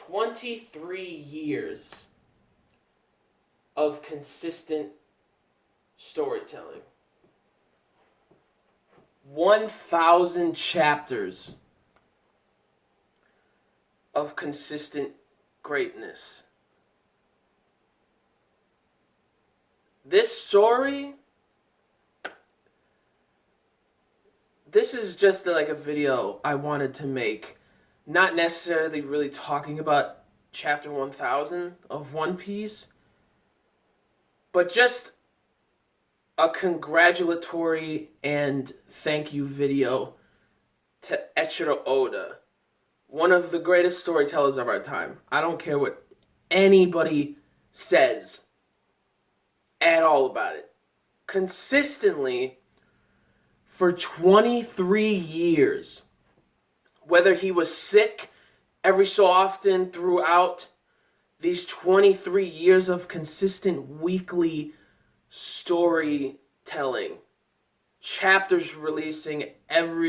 23 years of consistent storytelling. 1,000 chapters of consistent greatness. This story, this is just like a video I wanted to make. Not necessarily really talking about chapter 1000 of One Piece, but just a congratulatory and thank you video to EIICHIRO Oda, one of the greatest storytellers of our time. I don't care what anybody says at all about it. Consistently, for 23 years, whether he was sick every so often throughout these 23 years of consistent weekly storytelling, chapters releasing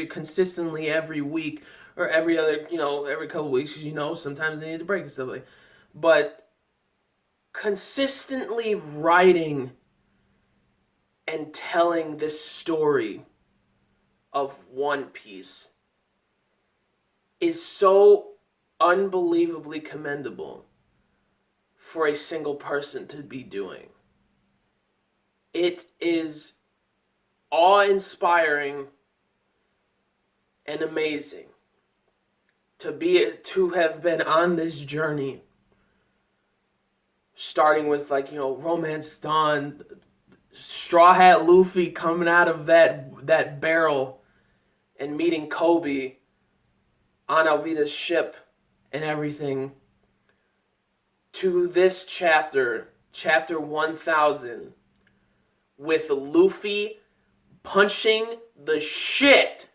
consistently every week or every other, every couple weeks, because sometimes they need to break and stuff like. But consistently writing and telling this story of One Piece is so unbelievably commendable for a single person to be doing. It is awe-inspiring and amazing to have been on this journey, starting with Romance Dawn, Straw Hat Luffy coming out of that barrel and meeting Kobe on Alvida's ship and everything, to this chapter 1000, with Luffy punching the shit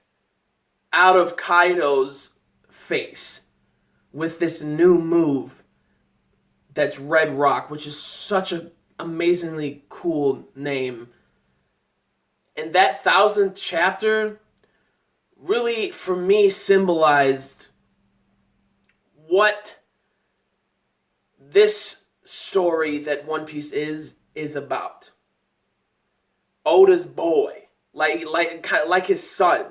out of Kaido's face with this new move that's Red Rock, which is such an amazingly cool name. And that 1000th chapter really, for me, symbolized what this story that One Piece is about. Oda's boy, like his son.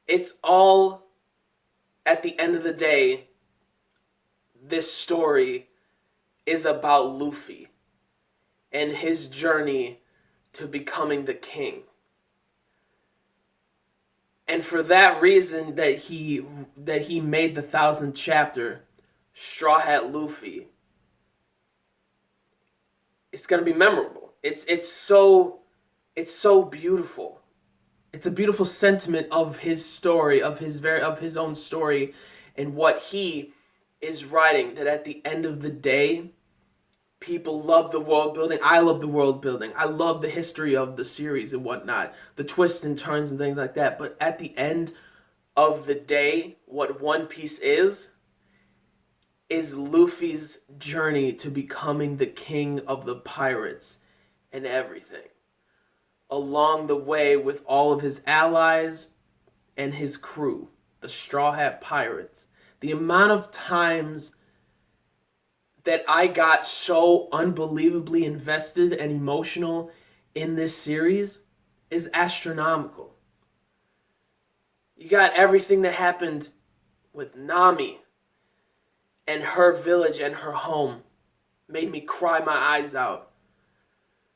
It's all, at the end of the day, this story is about Luffy and his journey to becoming the king. And for that reason that he made the 1000th chapter Straw Hat Luffy, it's gonna be memorable. It's so beautiful. It's a beautiful sentiment of his story, of his own story, and what he is writing. That at the end of the day, people love the world building. I love the world building. I love the history of the series and whatnot, the twists and turns and things like that. But at the end of the day, what One Piece is Luffy's journey to becoming the king of the pirates and everything. Along the way with all of his allies and his crew, the Straw Hat Pirates. The amount of times that I got so unbelievably invested and emotional in this series is astronomical. You got everything that happened with Nami and her village and her home. Made me cry my eyes out.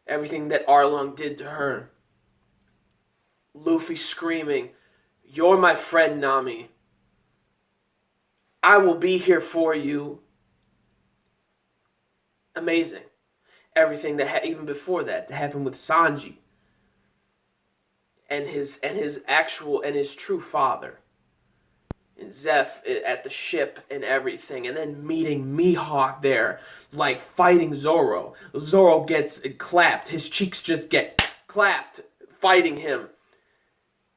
Everything that Arlong did to her. Luffy screaming, "You're my friend, Nami. I will be here for you." Amazing. Everything that even before that happened with Sanji and his true father, and Zeph at the ship and everything, and then meeting Mihawk there, like fighting Zoro. Zoro gets clapped, his cheeks just get clapped fighting him.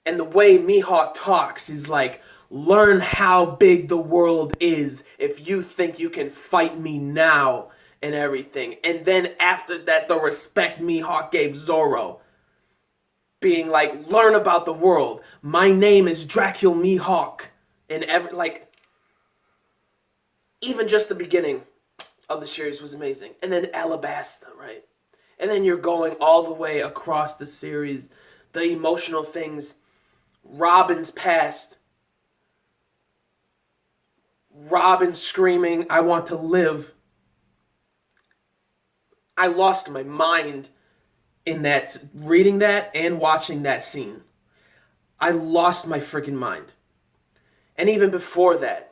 And the way Mihawk talks is like, learn how big the world is if you think you can fight me now. And everything. And then after that, the respect Mihawk gave Zoro. Being like, learn about the world. My name is Dracula Mihawk. And even just the beginning of the series was amazing. And then Alabasta, right? And then you're going all the way across the series, the emotional things, Robin's past, Robin screaming, "I want to live." I lost my mind in that, reading that and watching that scene. I lost my freaking mind. And even before that,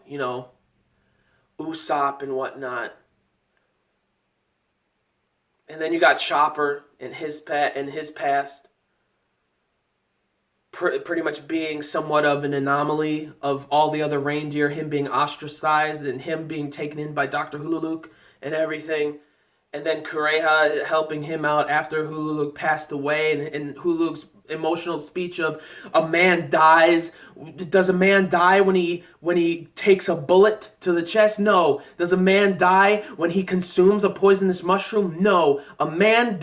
Usopp and whatnot. And then you got Chopper and his past. Pretty much being somewhat of an anomaly of all the other reindeer, him being ostracized and him being taken in by Dr. Hululuk and everything. And then Kureha helping him out after Hululuk passed away, and Hululuk's emotional speech of a man dies. Does a man die when he takes a bullet to the chest? No. Does a man die when he consumes a poisonous mushroom? No. A man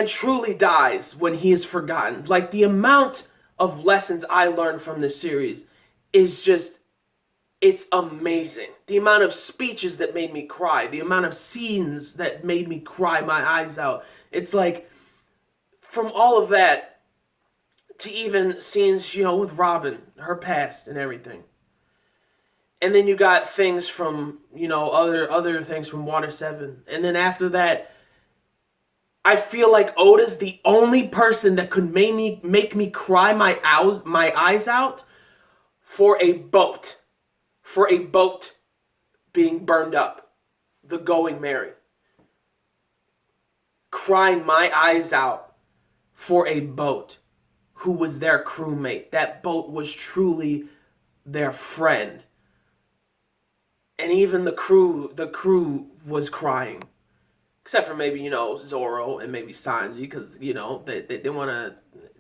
truly dies when he is forgotten. Like, the amount of lessons I learned from this series is just, it's amazing. The amount of speeches that made me cry, the amount of scenes that made me cry my eyes out. It's like, from all of that to even scenes, with Robin, her past and everything. And then you got things from, other things from Water 7. And then after that, I feel like Oda's the only person that could make me cry my eyes out for a boat. For a boat being burned up. The Going Merry. Crying my eyes out for a boat who was their crewmate. That boat was truly their friend. And even the crew was crying. Except for maybe, Zoro and maybe Sanji, because, they want to,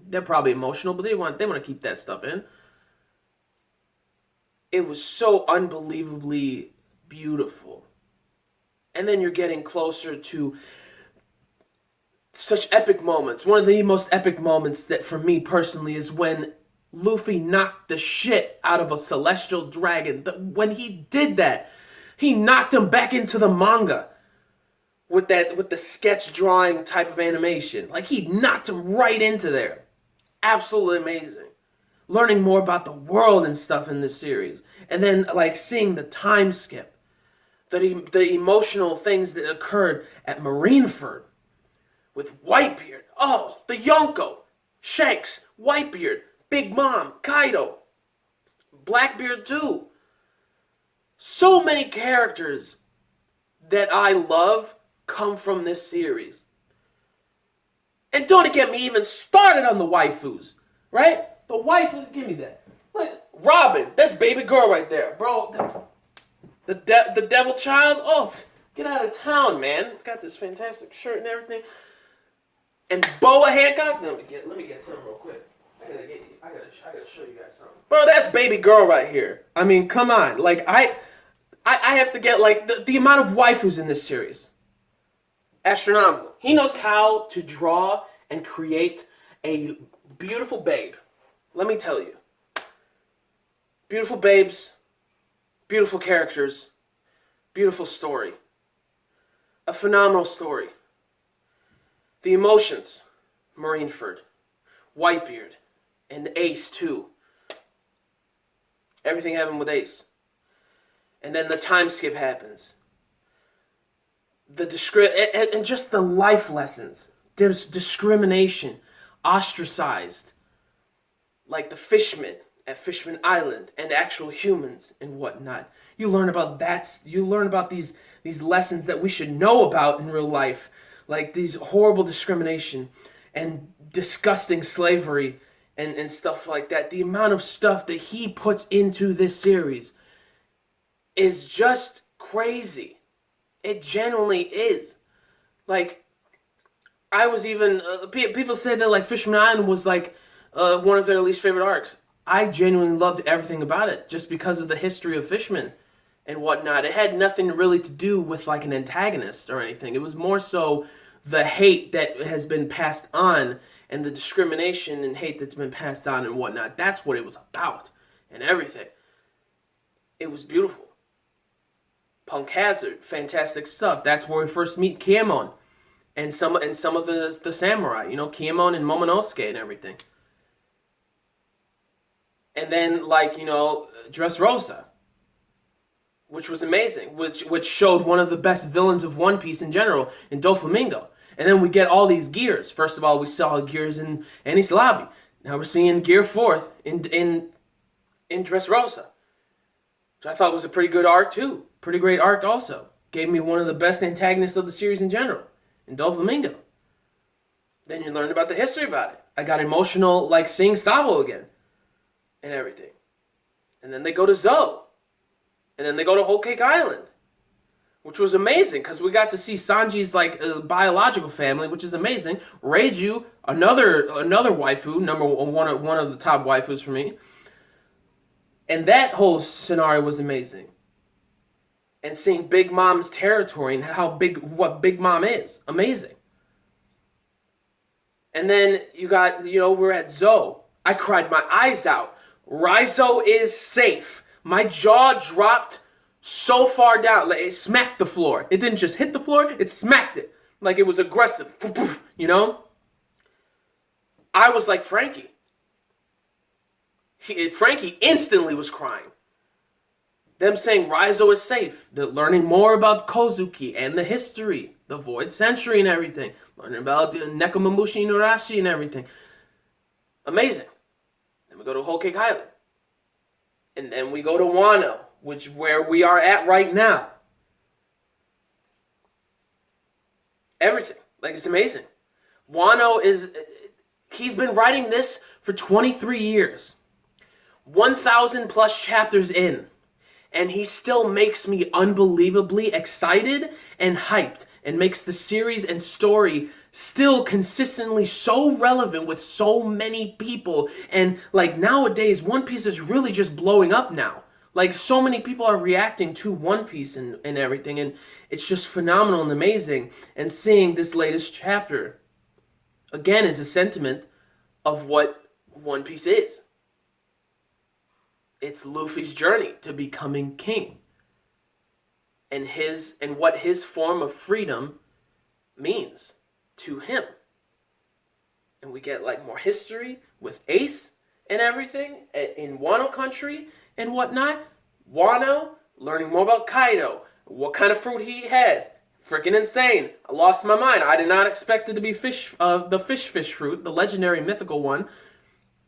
they're probably emotional, but they want to keep that stuff in. It was so unbelievably beautiful. And then you're getting closer to such epic moments. One of the most epic moments that for me personally is when Luffy knocked the shit out of a celestial dragon. When he did that, he knocked him back into the manga with the sketch drawing type of animation. Like, he knocked him right into there. Absolutely amazing. Learning more about the world and stuff in this series. And then, seeing the time skip. The emotional things that occurred at Marineford. With Whitebeard. Oh, the Yonko. Shanks. Whitebeard. Big Mom. Kaido. Blackbeard too. So many characters that I love come from this series. And don't get me even started on the waifus. Right? The wife, give me that. Like, Robin, that's baby girl right there, bro. The devil child. Oh, get out of town, man. It's got this fantastic shirt and everything. And Boa Hancock. Let me get something real quick. I gotta show you guys something, bro. That's baby girl right here. I mean, come on. Like, I have to get the amount of waifus in this series. Astronomical. He knows how to draw and create a beautiful babe. Let me tell you. Beautiful babes, beautiful characters, beautiful story. A phenomenal story. The emotions, Marineford, Whitebeard, and Ace too. Everything happened with Ace. And then the time skip happens. And just the life lessons. There's discrimination, ostracized. Like the fishmen at Fishman Island and actual humans and whatnot. You learn about that. You learn about these lessons that we should know about in real life. Like these horrible discrimination and disgusting slavery and stuff like that. The amount of stuff that he puts into this series is just crazy. It genuinely is. Like, I was even... people said that, Fishman Island was, one of their least favorite arcs. I genuinely loved everything about it, just because of the history of Fishman and whatnot. It had nothing really to do with, an antagonist or anything. It was more so the hate that has been passed on and the discrimination and hate that's been passed on and whatnot. That's what it was about and everything. It was beautiful. Punk Hazard, fantastic stuff. That's where we first meet Kiemon and some of the samurai, Kiemon and Momonosuke and everything. And then Dressrosa, which was amazing, which showed one of the best villains of One Piece in general in Doflamingo. And then we get all these gears. First of all, we saw gears in Enies Lobby. Now we're seeing Gear 4th in Dressrosa, which I thought was a pretty good arc too. Pretty great arc also. Gave me one of the best antagonists of the series in general, in Doflamingo. Then you learned about the history about it. I got emotional seeing Sabo again. And everything. And then they go to Zoe. And then they go to Whole Cake Island. Which was amazing, because we got to see Sanji's biological family, which is amazing. Reiju, another waifu, one of the top waifus for me. And that whole scenario was amazing. And seeing Big Mom's territory and what Big Mom is. Amazing. And then we're at Zoe. I cried my eyes out. Raizo is safe. My jaw dropped so far down. It smacked the floor. It didn't just hit the floor, it smacked it. It was aggressive. I was like Frankie. Frankie instantly was crying. Them saying Raizo is safe. Learning more about Kozuki and the history. The Void Century and everything. Learning about the Nekomamushi Inuarashi and everything. Amazing. Then we go to Whole Cake Island. And then we go to Wano, where we are at right now. Everything. It's amazing. Wano he's been writing this for 23 years. 1,000 plus chapters in. And he still makes me unbelievably excited and hyped. And makes the series and story still consistently so relevant with so many people. And nowadays, One Piece is really just blowing up now. So many people are reacting to One Piece and everything. And it's just phenomenal and amazing. And seeing this latest chapter, again, is a sentiment of what One Piece is. It's Luffy's journey to becoming king. And what his form of freedom means to him. And we get more history with Ace and everything in Wano country and whatnot. Wano, learning more about Kaido, what kind of fruit he has. Freaking insane. I lost my mind. I did not expect it to be the fish fruit, the legendary mythical one.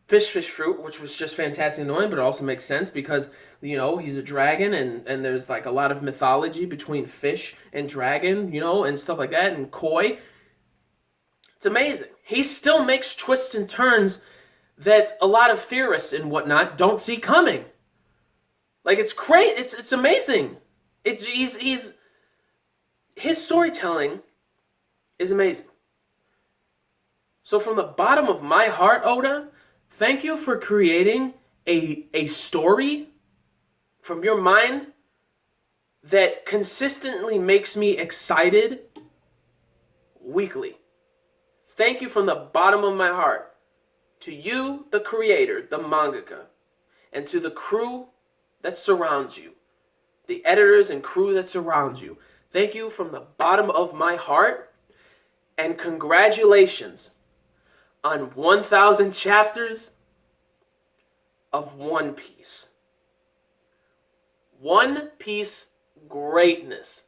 Fish fruit, which was just fantastic and annoying, but it also makes sense because, he's a dragon and there's a lot of mythology between fish and dragon, and stuff like that, and koi. It's amazing. He still makes twists and turns that a lot of theorists and whatnot don't see coming. It's great. It's amazing. His storytelling is amazing. So from the bottom of my heart, Oda, thank you for creating a story from your mind that consistently makes me excited weekly. Thank you from the bottom of my heart to you, the creator, the mangaka, and to the crew that surrounds you, the editors and crew that surrounds you. Thank you from the bottom of my heart, and congratulations on 1,000 chapters of One Piece. One Piece greatness.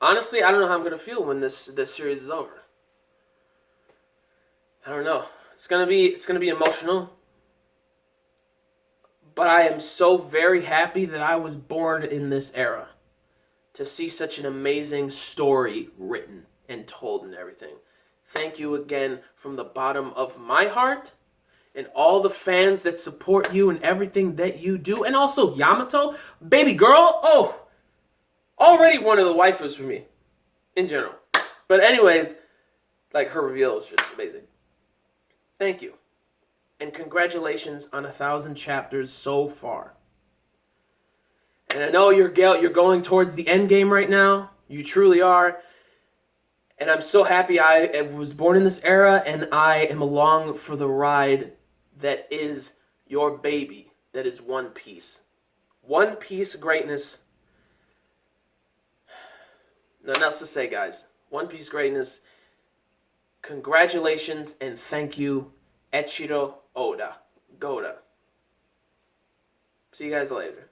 Honestly, I don't know how I'm going to feel when this series is over. I don't know. It's gonna be emotional. But I am so very happy that I was born in this era to see such an amazing story written and told and everything. Thank you again from the bottom of my heart, and all the fans that support you and everything that you do. And also Yamato, baby girl, already one of the waifus for me, in general. But anyways, her reveal is just amazing. Thank you. And congratulations on 1,000 chapters so far. And I know you're going towards the end game right now. You truly are. And I'm so happy I was born in this era, and I am along for the ride that is your baby, that is One Piece. One Piece greatness. Nothing else to say, guys. One Piece greatness. Congratulations and thank you, EIICHIRO Oda. Goda. See you guys later.